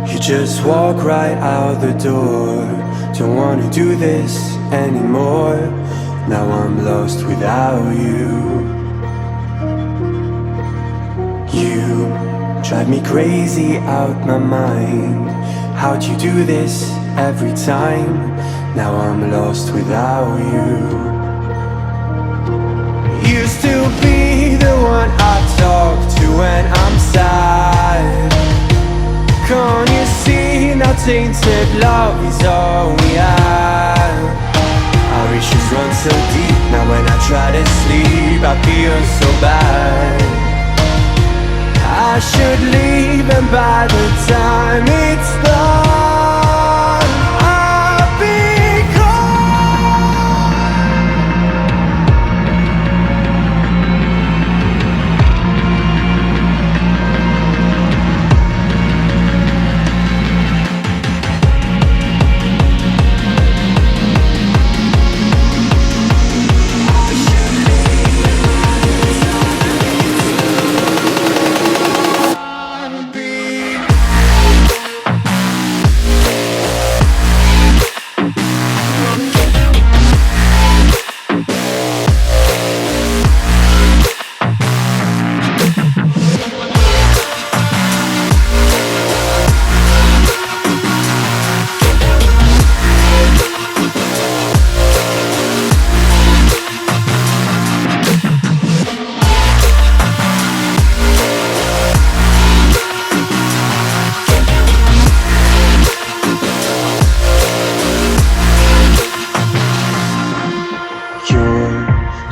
You just walk right out the door. Don't wanna do this anymore. Now I'm lost without you. You drive me crazy out my mind. How'd you do this every time? Now I'm lost without you. Used to be the one I talk to when I'm sad. Can't you see now tainted love is all we have? Our issues run so deep. Now when I try to sleep I feel so bad. I should leave, and by the time it's done I'll be gone.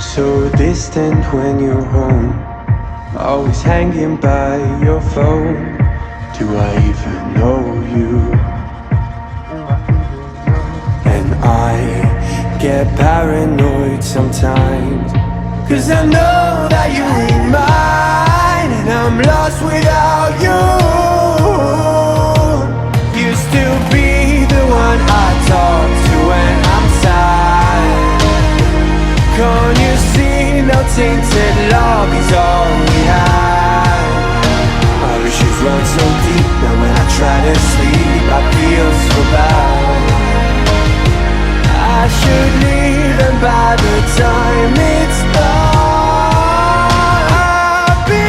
So distant when you're home, always hanging by your phone. Do I even know you? And I get paranoid sometimes, 'cause I know that you ain't mine, and I'm lost without you. Used to be the one I talk to when I'm sad. Can't you see now tainted love is all we have? Our issues run so deep. Now when I try to sleep I feel so bad. I should leave, and by the time it's done I'll be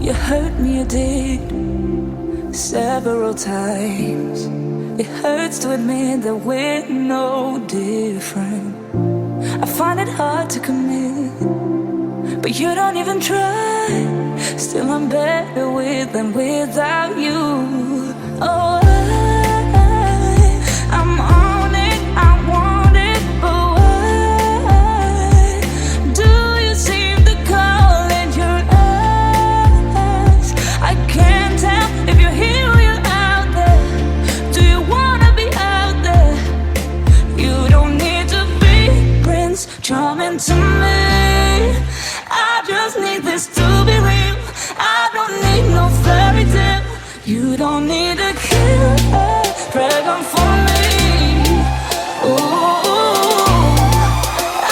You hurt me, you did, several times. It hurts to admit that we're no different. I find it hard to commit, but you don't even try. Still I'm better with than without you. Oh, I'm on it, I want it, but why do you seem to call in your eyes? I can't tell if you're here or you're out there. Do you wanna be out there? You don't need to be Prince Charming to me. I just need this to be real. I don't need no fairy tale. You don't need a killer dragon for me. Ooh,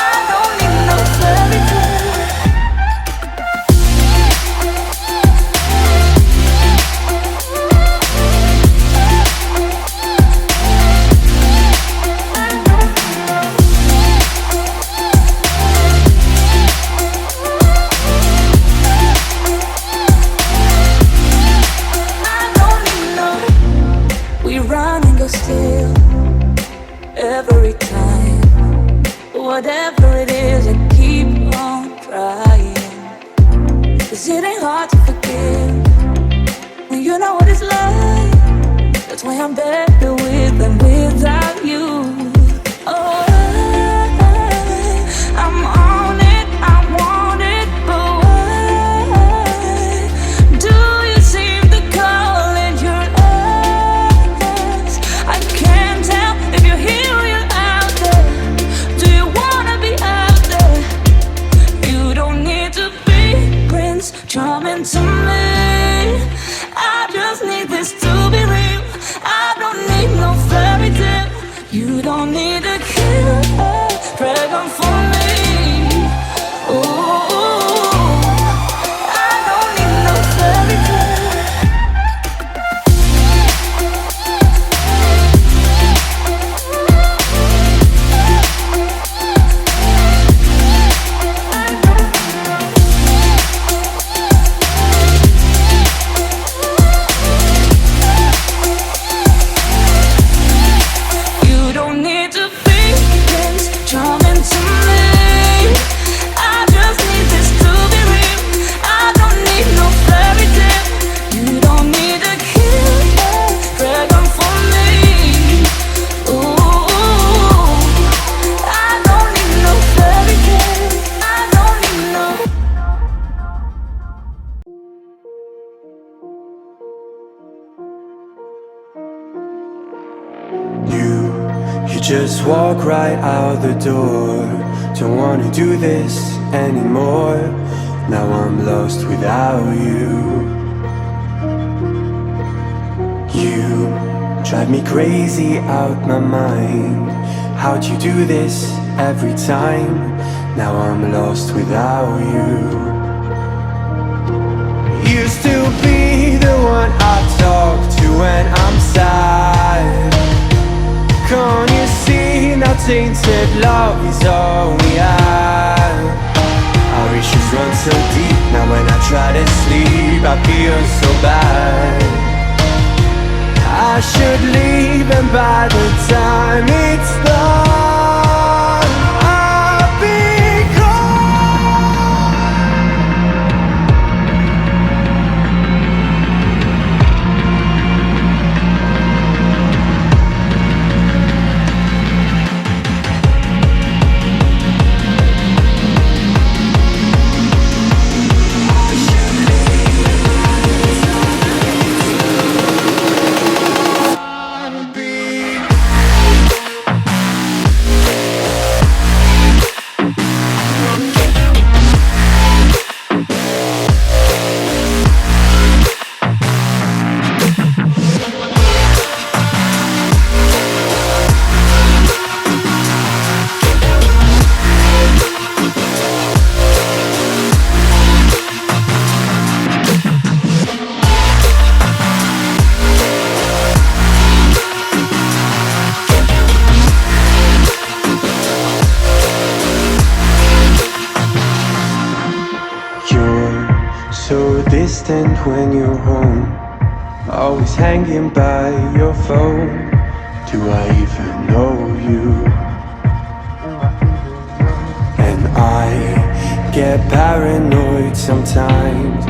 I don't need no fairy tale. Still, every time, whatever it is, I keep on trying. 'Cause it ain't hard to forgive when you know what it's like. That's why I'm better with than without you. Oh, I'm on it, I want it, but why do you seem to call in your eyes? I can't tell if you're here or you're out there. Do you wanna be out there? You don't need to be Prince Charming to me. I just need this to be real. I don't need no fairy tale. You don't need a killer dragon for me. Ooh, I don't need no fairy tale. You don't need to be Prince Charming to me. I just need this to be real. I don't need no fairy tale. You don't need a killer dragon for me. Ooh, I don't need no fairy tale. I don't need no. You just walk right out the door. Don't wanna do this anymore. Now I'm lost without you. You drive me crazy out my mind. How'd you do this every time? Now I'm lost without you. Used to be the one I talk to when I'm sad. Can't you see now tainted love is all we have? Our issues run so deep. Now when I try to sleep I feel so bad. I should leave, and by the time it's done I'll be gone. distant when you're home, always hanging by your phone. Do I even know you? And I get paranoid sometimes,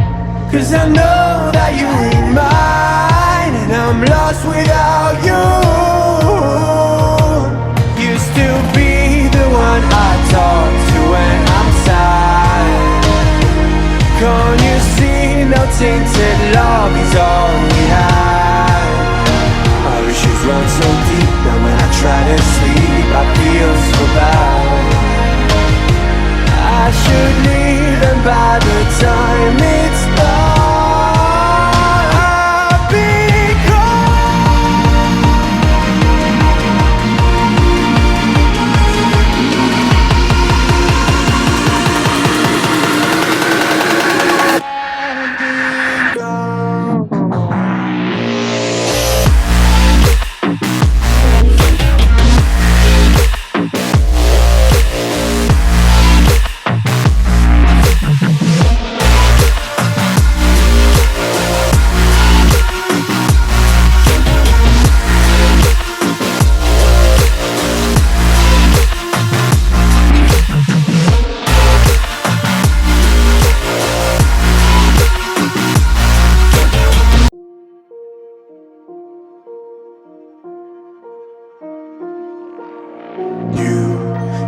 'cause I know that you ain't mine, and I'm lost without you. Used to be the one I talk to when I'm sad. Can't you see now tainted love is all we had? Our issues run so deep, now when I try to sleep I feel so bad. I should leave, and by the time it's done I'll be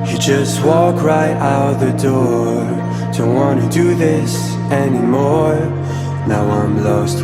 You just walk right out the door. Don't wanna do this anymore. Now I'm lost.